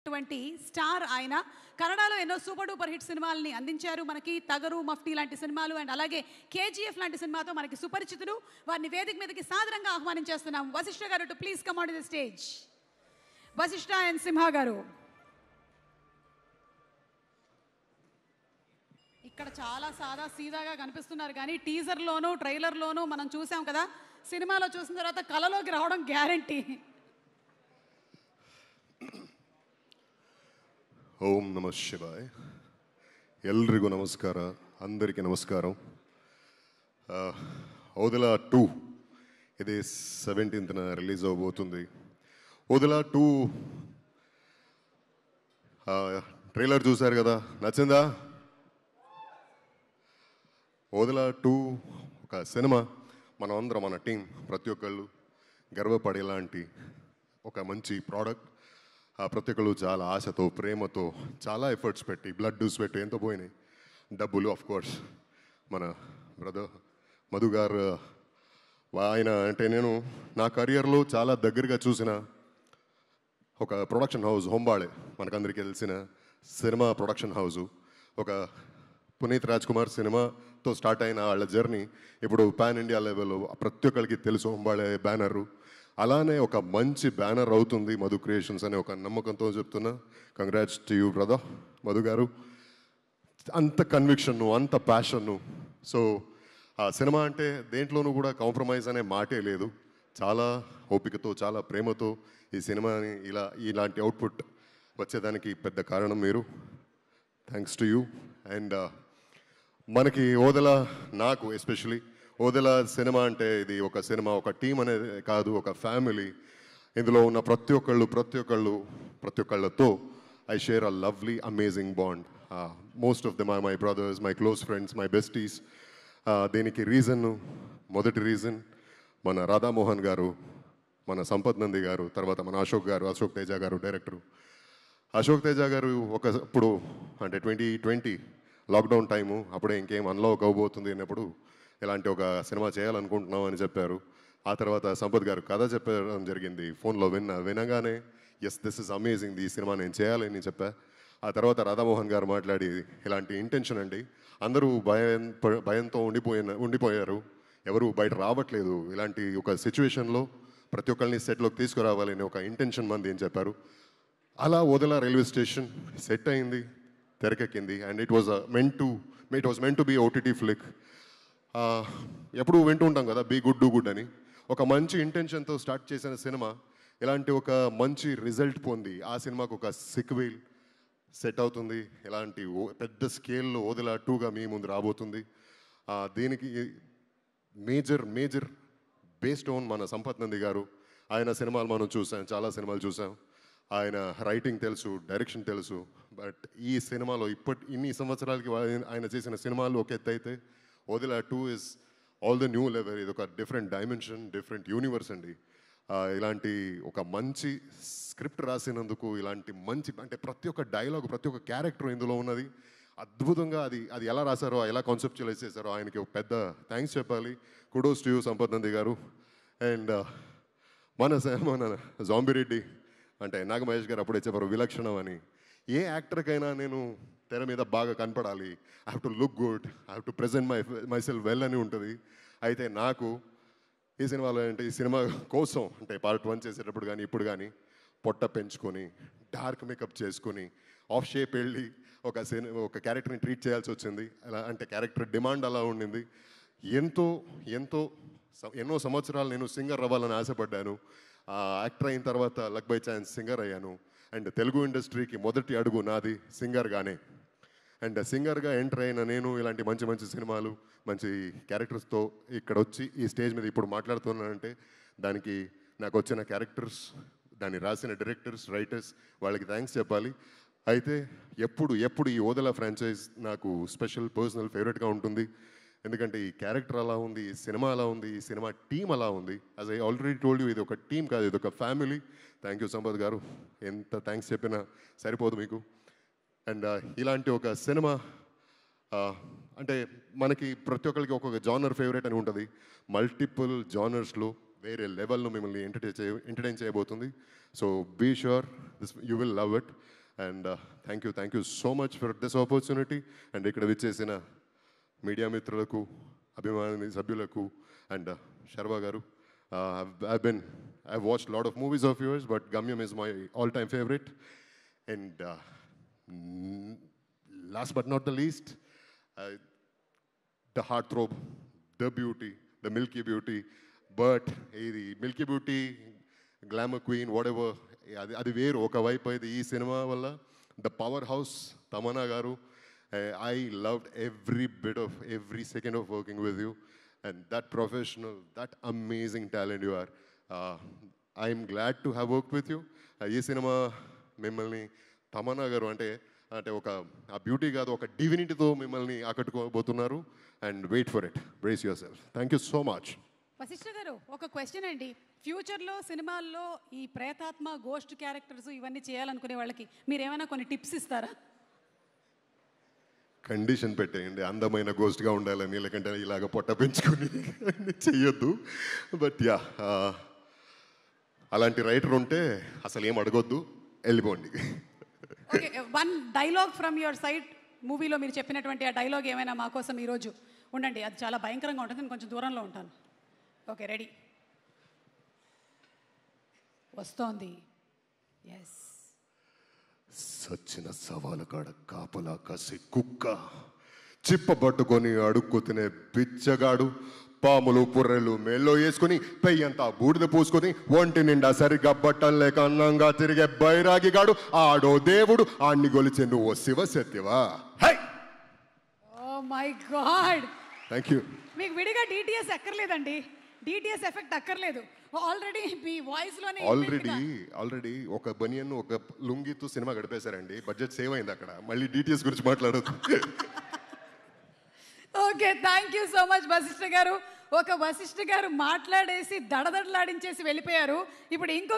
Star ఆయన కన్నడలో ఎన్నో సూపర్ డూపర్ హిట్ సినిమాలని అందించారు మనకి. తగరు, మఫ్టీ లాంటి సినిమాలు అండ్ అలాగే కేజీఎఫ్ లాంటి సినిమాతో మనకి సుపరిచితులు. వారిని వేదిక మీదకి సాదరంగా ఆహ్వానించేస్తున్నాం. Vasishtha garu to please come on the stage. Vasishtha and Simha garu. ఇక్కడ చాలా సాదా సీదాగా కనిపిస్తున్నారు కానీ టీజర్లోనూ ట్రైలర్లోనూ మనం చూసాం కదా. సినిమాలో చూసిన తర్వాత కళలోకి రావడం గ్యారంటీ. ఓం నమ శివాయ్. ఎల్ರಿಗೂ నమస్ಕಾರ, అందరికీ నమస్కారం. ఓదెలా 2 ఇది 17th రిలీజ్ అవబోతుంది. ఓదెలా 2 ట్రైలర్ చూశారు కదా, నచ్చిందా? ఓదెలా 2 ఒక సినిమా, మనం అందరం మన టీం ప్రతి ఒక్కళ్ళు గర్వపడేలాంటి ఒక మంచి ప్రోడక్ట్. ప్రతి ఒక్కళ్ళు చాలా ఆశతో, ప్రేమతో, చాలా ఎఫర్ట్స్ పెట్టి, బ్లడ్ స్వెట్ ఎంతో పోయినాయి, డబ్బులు ఆఫ్ కోర్స్. మన బ్రదర్ మధు గారు ఆయన అంటే నేను నా కెరియర్లో చాలా దగ్గరగా చూసిన ఒక ప్రొడక్షన్ హౌస్ హొంబాళే, మనకందరికీ తెలిసిన సినిమా ప్రొడక్షన్ హౌసు. ఒక పునీత్ రాజ్ కుమార్ సినిమాతో స్టార్ట్ అయిన వాళ్ళ జర్నీ ఇప్పుడు పాన్ ఇండియా లెవెల్లో ప్రతి ఒక్కరికి తెలుసు హొంబాళే బ్యానరు. అలానే ఒక మంచి బ్యానర్ అవుతుంది మధు క్రియేషన్స్ అనే ఒక నమ్మకంతో చెప్తున్నా. Congrats to you brother Madhu గారు. అంత కన్విక్షన్ను, అంత ప్యాషన్ను. సో ఆ సినిమా అంటే దేంట్లోనూ కూడా కాంప్రమైజ్ అనే మాటే లేదు. చాలా ఓపికతో, చాలా ప్రేమతో ఈ సినిమాని ఇలాంటి అవుట్పుట్ వచ్చేదానికి పెద్ద కారణం మీరు. Thanks to you. అండ్ మనకి ఓదెలా, నాకు ఎస్పెషలీ ఓదెలా సినిమా అంటే ఇది ఒక సినిమా, ఒక టీం అనేది కాదు, ఒక ఫ్యామిలీ. ఇందులో ఉన్న ప్రతి ఒక్కళ్ళతో I share a lovely amazing bond. Most of them are my brothers, my close friends, my besties. దీనికి మొదటి రీజన్ మన రాధామోహన్ గారు, మన సంపత్ నంది గారు, తర్వాత మన అశోక్ తేజ గారు డైరెక్టరు. అశోక్ తేజ గారు ఒకప్పుడు అంటే 2020 లాక్డౌన్ టైము, అప్పుడే ఇంకేం అన్లాక్ అవబోతుంది అన్నప్పుడు ఇలాంటి ఒక సినిమా చేయాలనుకుంటున్నాం అని చెప్పారు. ఆ తర్వాత సంపత్ గారు కథ చెప్పడం జరిగింది. ఫోన్లో వినగానే ఎస్ దిస్ ఇస్ అమేజింగ్, ఈ సినిమా నేను చేయాలని చెప్పా. ఆ తర్వాత రాధామోహన్ గారు మాట్లాడి ఇలాంటి ఇంటెన్షన్ అండి, అందరూ భయంతో ఉండిపోయారు, ఎవరు బయట రావట్లేదు, ఇలాంటి ఒక సిచ్యువేషన్లో ప్రతి ఒక్కరిని సెట్లోకి తీసుకురావాలని ఒక ఇంటెన్షన్ మంది అని చెప్పారు. అలా ఓదెలా రైల్వే స్టేషన్ సెట్ అయింది, తెరకెక్కింది. And it was meant to be OTT flick. ఎప్పుడు వింటూ ఉంటాం కదా, బీ గుడ్ డూ గుడ్ అని. ఒక మంచి ఇంటెన్షన్తో స్టార్ట్ చేసిన సినిమా ఇలాంటి ఒక మంచి రిజల్ట్ పొంది ఆ సినిమాకు ఒక సిక్వెల్ సెట్ అవుతుంది. ఇలాంటి పెద్ద స్కేల్లో ఓదెలా 2గా మీ ముందు రాబోతుంది. దీనికి మేజర్ బేస్డ్ ఆన్ మన సంపత్ నంది గారు. ఆయన సినిమాలు మనం చూసాం, చాలా సినిమాలు చూసాం. ఆయన రైటింగ్ తెలుసు, డైరెక్షన్ తెలుసు. బట్ ఈ సినిమాలో ఇన్ని సంవత్సరాలకి ఆయన చేసిన సినిమాలు ఒక ఎత్తు అయితే Odela 2 is all the new level. ఇది ఒక డిఫరెంట్ డైమెన్షన్, డిఫరెంట్ యూనివర్స్ అండి. ఇలాంటి ఒక మంచి స్క్రిప్ట్ రాసినందుకు, ఇలాంటి మంచి అంటే ప్రతి ఒక్క డైలాగ్, ప్రతి ఒక్క క్యారెక్టర్ ఇందులో ఉన్నది అద్భుతంగా. అది ఎలా రాశారో, ఎలా కాన్సెప్చువలైజ్ చేశారో ఆయనకి ఒక పెద్ద థ్యాంక్స్ చెప్పాలి. Kudos to you Sampath Nandi గారు. అండ్ మన జాంబిరెడ్డి అంటే నాగమహేష్ గారు అప్పుడే చెప్పారు విలక్షణం అని. ఏ యాక్టర్కైనా నేను తెర మీద బాగా కనపడాలి, I have to look good, I have to present my self well అని ఉంటుంది. అయితే నాకు ఈ సినిమాలో అంటే ఈ సినిమా కోసం అంటే పార్ట్ 1 చేసేటప్పుడు కానీ ఇప్పుడు కానీ పొట్ట పెంచుకొని, డార్క్ మేకప్ చేసుకొని, ఆఫ్ షేప్ వెళ్ళి ఒక క్యారెక్టర్ని ట్రీట్ చేయాల్సి వచ్చింది. అలా అంటే క్యారెక్టర్ డిమాండ్ అలా ఉండింది. ఎన్నో సంవత్సరాలు నేను సింగర్ అవ్వాలని ఆశపడ్డాను. యాక్టర్ అయిన తర్వాత లక్ బై ఛాన్స్ సింగర్ అయ్యాను. అండ్ తెలుగు ఇండస్ట్రీకి మొదటి అడుగు నాది సింగర్గానే. అండ్ సింగర్గా ఎంటర్ అయిన నేను ఇలాంటి మంచి సినిమాలు, మంచి క్యారెక్టర్స్తో ఇక్కడ వచ్చి ఈ స్టేజ్ మీద ఇప్పుడు మాట్లాడుతున్నానంటే దానికి నాకు వచ్చిన క్యారెక్టర్స్, దాన్ని రాసిన డైరెక్టర్స్, రైటర్స్, వాళ్ళకి థ్యాంక్స్ చెప్పాలి. అయితే ఎప్పుడు ఈ ఓదెలా ఫ్రాంచైజ్ నాకు స్పెషల్ పర్సనల్ ఫేవరెట్గా ఉంటుంది. ఎందుకంటే ఈ క్యారెక్టర్ అలా ఉంది, ఈ సినిమా అలా ఉంది, ఈ సినిమా టీం అలా ఉంది. As I already told you, ఇది ఒక టీం కాదు, ఇది ఒక ఫ్యామిలీ. థ్యాంక్ యూ సంపత్ గారు, ఎంత థ్యాంక్స్ చెప్పినా సరిపోదు మీకు. అండ్ ఇలాంటి ఒక సినిమా అంటే మనకి ప్రతి ఒక్కరికి ఒక్కొక్క జానర్ ఫేవరెట్ అని ఉంటుంది. మల్టిపుల్ జానర్స్లో వేరే లెవెల్లో మిమ్మల్ని ఎంటర్టైన్ చేయబోతుంది. So be sure this you will love it. And thank you so much for this opportunity. And ఇక్కడ విచ్చేసిన మీడియా మిత్రులకు, అభిమాని సభ్యులకు, అండ్ శర్వా గారు, I've watched a lot of movies of yours, but Gamyam is my all-time favorite. And last but not the least, the heartthrob, the beauty, the Milky Beauty, but the Milky Beauty, Glamour Queen, whatever, అది వేరు ఒక వైపు అయితే ఈ cinema వల్ల the power house Tamannaah గారు, I loved every second of working with you, and that professional, that amazing talent you are. I am glad to have worked with you. ఈ cinema మిమ్మల్ని తమన్నా గారు అంటే ఒక ఆ బ్యూటీ కాదు, ఒక డివినిటీతో మిమ్మల్ని ఆకట్టుకోబోతున్నారు. And wait for it, brace yourself. Thank you so much. Vasishtha garu, ఒక క్వశ్చన్ అండి. ఫ్యూచర్లో సినిమాల్లో ఈ ప్రేతాత్మ, గోస్ట్ క్యారెక్టర్స్ ఇవన్నీ చేయాలనుకునే వాళ్ళకి మీరు ఏమైనా కొన్ని టిప్స్ ఇస్తారా? కండిషన్ పెట్టేయండి, అందమైన గోస్ట్గా ఉండాలని, లేకంటే ఇలాగ పొట్ట పెంచుకొని చెయ్యొద్దు. బట్ యా, అలాంటి రైటర్ ఉంటే అసలు ఏం అడగొద్దు, వెళ్ళిపోండి. Okay, one dialogue from your side. మూవీలో మీరు చెప్పినటువంటి ఆ డైలాగ్ ఏమైనా మా కోసం ఈరోజు ఉండండి. అది చాలా భయంకరంగా ఉంటుంది, నేను కొంచెం దూరంలో ఉంటాను. Okay, ready? వస్తోంది. ఎస్. సచ్చిన సవాల కాడ కాపలా కాసే కుక్క, చిప్పబట్టుకొని అడుక్కు తినే బిచ్చగాడు, పాములు పుర్రెలు మేల్లో వేసుకుని పెయ్యంతా బూడిద పూసుకొని ఒంటి నిండా సరిగ్గా బట్టలు లేక అన్నంగా తిరిగే బైరాగిగాడు ఆడో దేవుడు, ఆడిని గొలిచే నువ్వు శివశక్తివా? Oh my god, thank you. మీకు విడిగా డిటిఎస్ అక్కర్లేదండి, డిటిఎస్ ఎఫెక్ట్ అక్కర్లేదు. ఆల్రెడీ మీ వాయిస్ లోనే ఆల్రెడీ ఒక బనియన్, ఒక లుంగితో సినిమా గడిపేశారండి. బడ్జెట్ సేవ్ అయింది అక్కడ, మళ్ళీ డిటిఎస్ గురించి మాట్లాడదు. Okay, thank you so much Vasishtha garu. ఒక వశిష్ఠ గారు మాట్లాడేసి దడదడలాడించేసి వెళ్ళిపోయారు. ఇప్పుడు ఇంకో